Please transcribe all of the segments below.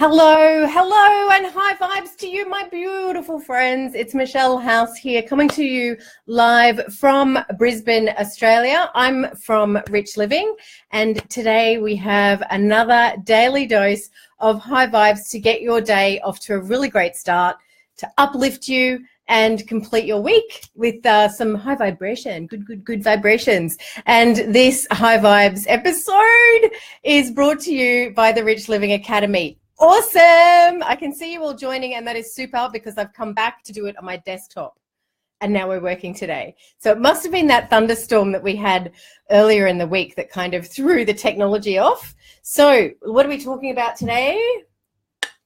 Hello, and high vibes to you, my beautiful friends. It's Michelle House here, coming to you live from Brisbane, Australia. I'm from Rich Living, and today we have another daily dose of high vibes to get your day off to a really great start, to uplift you and complete your week with some high vibration, good vibrations. And this high vibes episode is brought to you by the Rich Living Academy. Awesome. I can see you all joining, and that is super because I've come back to do it on my desktop and now we're working today. So it must have been that thunderstorm that we had earlier in the week that kind of threw the technology off. So what are we talking about today?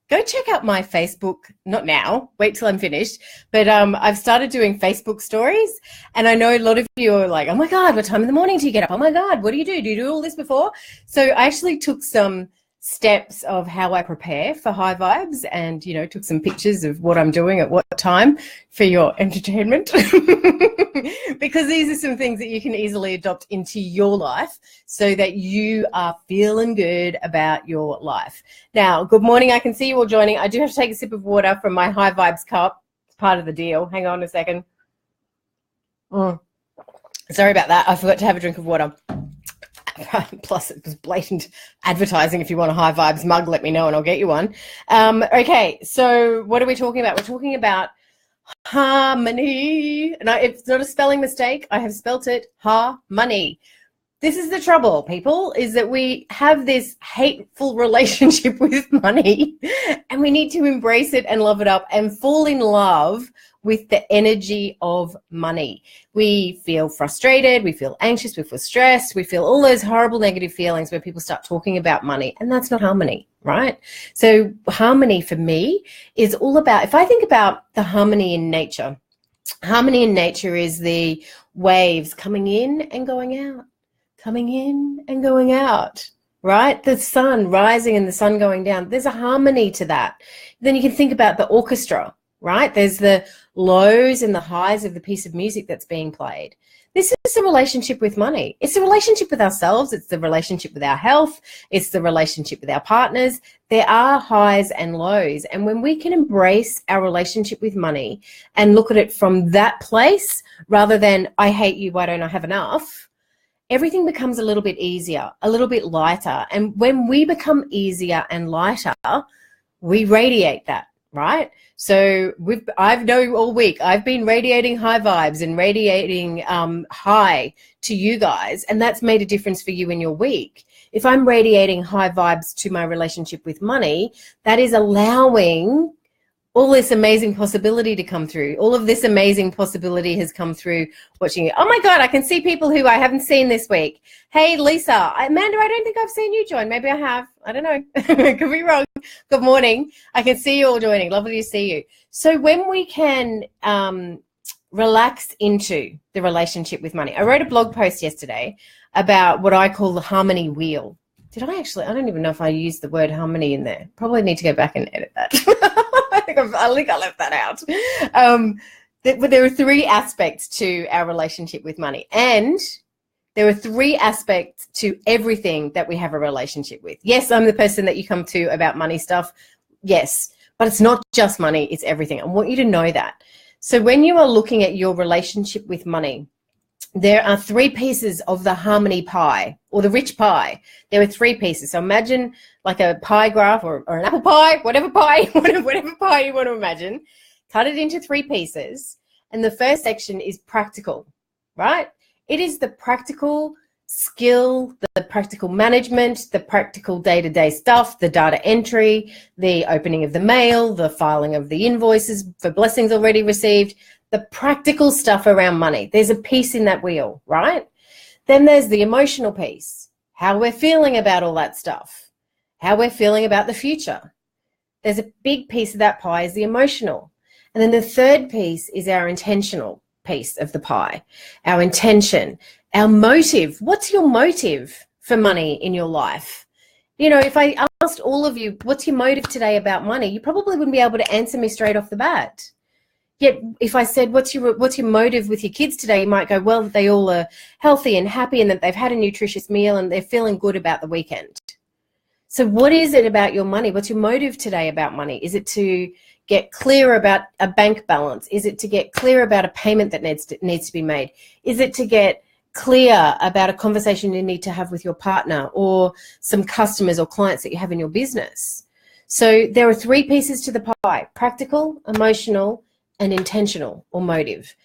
Go check out my Facebook, not now, wait till I'm finished, but I've started doing Facebook stories, and I know a lot of you are like, oh my God, what time in the morning do you get up? Oh my God, what do? Do you do all this before? So I actually took some steps of how I prepare for high vibes and, you know, took some pictures of what I'm doing at what time for your entertainment because these are some things that you can easily adopt into your life so that you are feeling good about your life. Now, good morning. I can see you all joining. I do have to take a sip of water from my high vibes cup. It's part of the deal. Hang on a second. Sorry about that. I forgot to have a drink of water. Plus, it was blatant advertising. If you want a high vibes mug, let me know and I'll get you one. Okay, so what are we talking about? We're talking about harmony. And it's not a spelling mistake. I have spelt it Harmoney. This is the trouble, people, is that we have this hateful relationship with money and we need to embrace it and love it up and fall in love with the energy of money. We feel frustrated, we feel anxious, we feel stressed, we feel all those horrible negative feelings where people start talking about money, and that's not harmony, right? So harmony for me is all about, if I think about the harmony in nature is the waves coming in and going out, coming in and going out, right? The sun rising and the sun going down. There's a harmony to that. Then you can think about the orchestra, right? There's the lows and the highs of the piece of music that's being played. This is the relationship with money. It's the relationship with ourselves. It's the relationship with our health. It's the relationship with our partners. There are highs and lows. And when we can embrace our relationship with money and look at it from that place rather than, I hate you, why don't I have enough? Everything becomes a little bit easier, a little bit lighter. And when we become easier and lighter, we radiate that, right? So I've known all week, I've been radiating high vibes and radiating high to you guys, and that's made a difference for you in your week. If I'm radiating high vibes to my relationship with money, that is allowing all this amazing possibility to come through. All of this amazing possibility has come through watching you. Oh my God, I can see people who I haven't seen this week. Hey, Lisa. Amanda, I don't think I've seen you join. Maybe I have. I don't know. Could be wrong. Good morning. I can see you all joining. Lovely to see you. So when we can relax into the relationship with money, I wrote a blog post yesterday about what I call the harmony wheel. Did I actually? I don't even know if I used the word harmony in there. Probably need to go back and edit that. I think I left that out. But there are three aspects to our relationship with money, and there are three aspects to everything that we have a relationship with. Yes, I'm the person that you come to about money stuff. Yes, but it's not just money, it's everything. I want you to know that. So when you are looking at your relationship with money, there are three pieces of the harmony pie or the rich pie. There are three pieces. So imagine like a pie graph or an apple pie, whatever pie, whatever pie you want to imagine. Cut it into three pieces. And the first section is practical, right? It is the practical skill, the practical management, the practical day-to-day stuff, the data entry, the opening of the mail, the filing of the invoices for blessings already received, the practical stuff around money. There's a piece in that wheel, right? Then there's the emotional piece, how we're feeling about all that stuff, how we're feeling about the future. There's a big piece of that pie is the emotional. And then the third piece is our intentional piece of the pie, our intention, our motive. What's your motive for money in your life? You know, if I asked all of you, what's your motive today about money? You probably wouldn't be able to answer me straight off the bat. Yet if I said, what's your motive with your kids today? You might go, well, they all are healthy and happy and that they've had a nutritious meal and they're feeling good about the weekend. So what is it about your money? What's your motive today about money? Is it to get clear about a bank balance? Is it to get clear about a payment that needs to be made? Is it to get clear about a conversation you need to have with your partner or some customers or clients that you have in your business? So there are three pieces to the pie: practical, emotional, and intentional, or motive.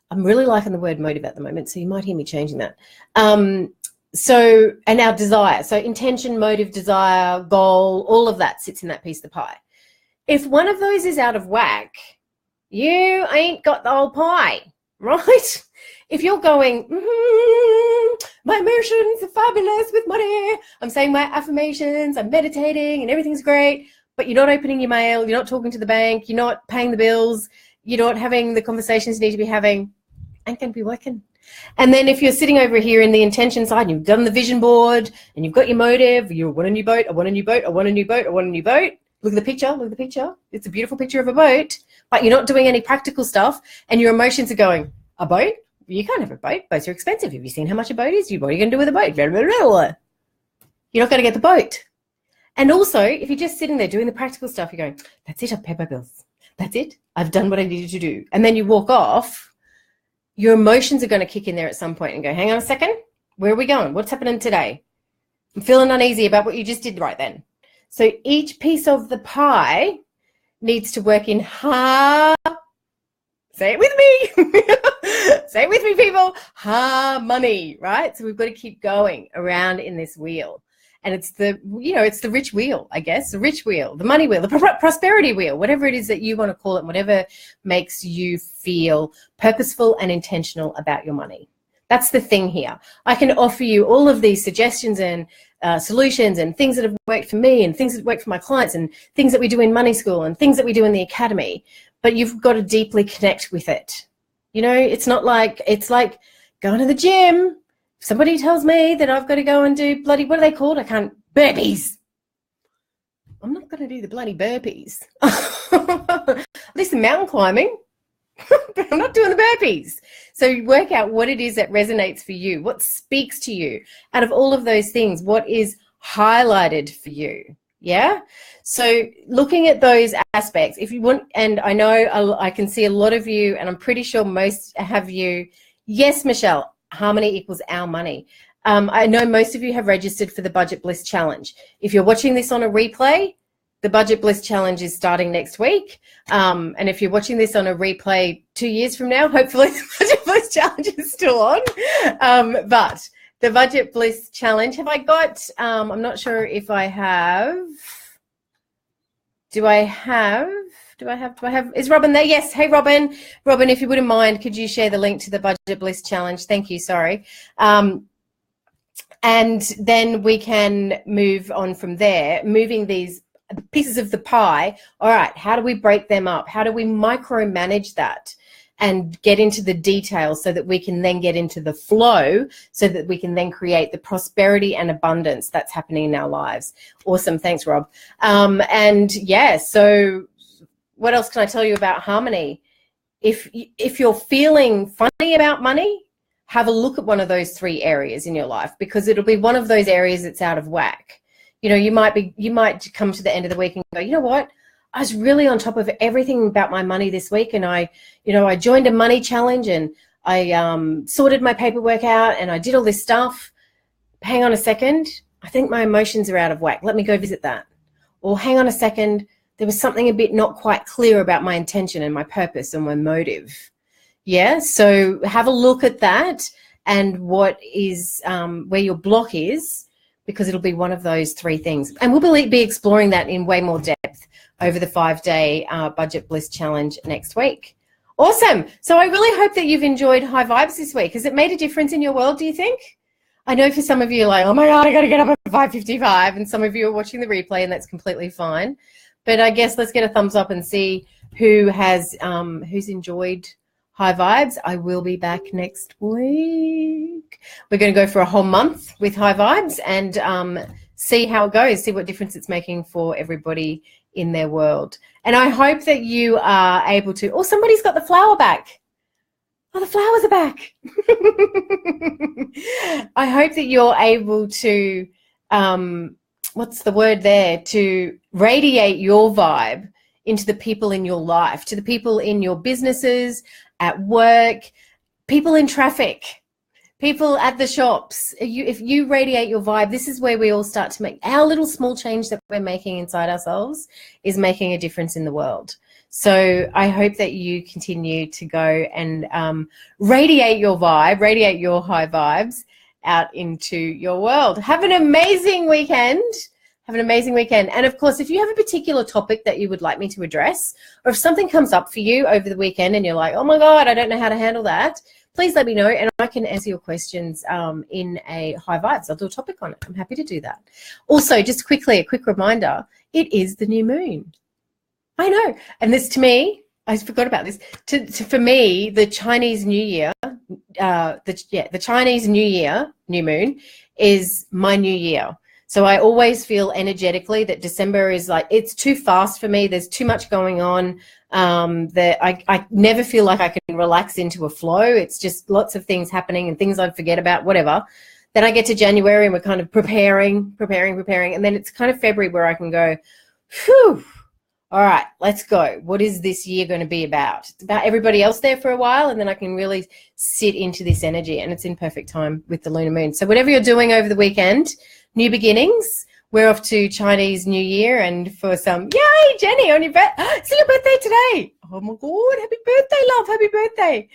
I'm really liking the word motive at the moment, so you might hear me changing that. And our desire. So intention, motive, desire, goal, all of that sits in that piece of the pie. If one of those is out of whack, you ain't got the whole pie, right? If you're going, my emotions are fabulous with money, I'm saying my affirmations, I'm meditating and everything's great, but you're not opening your mail, you're not talking to the bank, you're not paying the bills, you're not having the conversations you need to be having, ain't going to be working. And then if you're sitting over here in the intention side and you've done the vision board and you've got your motive, you want a new boat, I want a new boat, I want a new boat, I want a new boat. Look at the picture, look at the picture. It's a beautiful picture of a boat, but you're not doing any practical stuff and your emotions are going, a boat? You can't have a boat. Boats are expensive. Have you seen how much a boat is? What are you going to do with a boat? You're not going to get the boat. And also, if you're just sitting there doing the practical stuff, you're going, that's it, I've paid my bills. That's it. I've done what I needed to do. And then you walk off, your emotions are going to kick in there at some point and go, hang on a second, where are we going? What's happening today? I'm feeling uneasy about what you just did right then. So each piece of the pie needs to work in hard. Say it with me. Say it with me, people. Harmony, right? So we've got to keep going around in this wheel. And it's the, it's the rich wheel, I guess, the rich wheel, the money wheel, the prosperity wheel, whatever it is that you want to call it, whatever makes you feel purposeful and intentional about your money. That's the thing here. I can offer you all of these suggestions and solutions and things that have worked for me and things that work for my clients and things that we do in Money School and things that we do in the academy, but you've got to deeply connect with it. It's not like, it's like going to the gym. If somebody tells me that I've got to go and do bloody, what are they called? Burpees. I'm not going to do the bloody burpees. Listen, mountain climbing, but I'm not doing the burpees. So you work out what it is that resonates for you, what speaks to you. Out of all of those things, what is highlighted for you? Yeah. So looking at those aspects, if you want, and I know I can see a lot of you, and I'm pretty sure most have you. Yes, Michelle, Harmony equals our money. I know most of you have registered for the Budget Bliss Challenge. If you're watching this on a replay, the Budget Bliss Challenge is starting next week. And if you're watching this on a replay 2 years from now, hopefully the Budget Bliss Challenge is still on. But the Budget Bliss Challenge, have I got, I'm not sure if I have, do I have, is Robin there? Yes. Hey, Robin. Robin, if you wouldn't mind, could you share the link to the Budget Bliss Challenge? Thank you. Sorry. And then we can move on from there, moving these pieces of the pie. All right, how do we break them up? How do we micromanage that and get into the details so that we can then get into the flow so that we can then create the prosperity and abundance that's happening in our lives? Awesome. Thanks, Rob. And yeah, so what else can I tell you about Harmony? If you're feeling funny about money, have a look at one of those three areas in your life, because it'll be one of those areas that's out of whack. You might come to the end of the week and go, you know what? I was really on top of everything about my money this week, and I joined a money challenge and I sorted my paperwork out and I did all this stuff. Hang on a second. I think my emotions are out of whack. Let me go visit that. Or hang on a second. There was something a bit not quite clear about my intention and my purpose and my motive. Yeah. So have a look at that and what is where your block is, because it'll be one of those three things. And we'll be exploring that in way more depth over the 5-day Budget Bliss Challenge next week. Awesome. So I really hope that you've enjoyed High Vibes this week. Has it made a difference in your world, do you think? I know for some of you are like, oh my God, I got to get up at 5:55. And some of you are watching the replay, and that's completely fine. But I guess let's get a thumbs up and see who has who's enjoyed High Vibes. I will be back next week. We're going to go for a whole month with High Vibes and see how it goes, see what difference it's making for everybody in their world. And I hope that you are able to, oh, somebody's got the flower back. Oh, the flowers are back. I hope that you're able to what's the word there, to radiate your vibe into the people in your life, to the people in your businesses, at work, people in traffic, people at the shops. If you radiate your vibe, this is where we all start to make our little small change that we're making inside ourselves is making a difference in the world. So I hope that you continue to go and radiate your vibe, radiate your high vibes out into your world. Have an amazing weekend. Have an amazing weekend. And of course, if you have a particular topic that you would like me to address, or if something comes up for you over the weekend and you're like, oh my God, I don't know how to handle that, please let me know and I can answer your questions in a high vibes. I'll do a topic on it. I'm happy to do that. Also, just quickly, a quick reminder, it is the new moon. I know. And this, to me, I forgot about this. For me, the Chinese New Year, the Chinese New Year, new moon, is my new year. So I always feel energetically that December is like, it's too fast for me. There's too much going on. That I never feel like I can relax into a flow. It's just lots of things happening and things I'd forget about, whatever. Then I get to January and we're kind of preparing. And then it's kind of February where I can go, whew. All right, let's go. What is this year going to be about? It's about everybody else there for a while, and then I can really sit into this energy, and it's in perfect time with the lunar moon. So whatever you're doing over the weekend, new beginnings. We're off to Chinese New Year, and for some, yay, Jenny, on your it's your birthday today. Oh my God, happy birthday, love, happy birthday.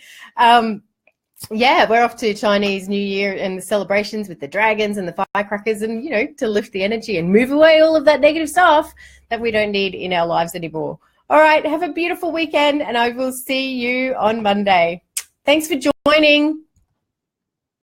Yeah, we're off to Chinese New Year and the celebrations with the dragons and the firecrackers and, you know, to lift the energy and move away all of that negative stuff that we don't need in our lives anymore. All right, have a beautiful weekend and I will see you on Monday. Thanks for joining.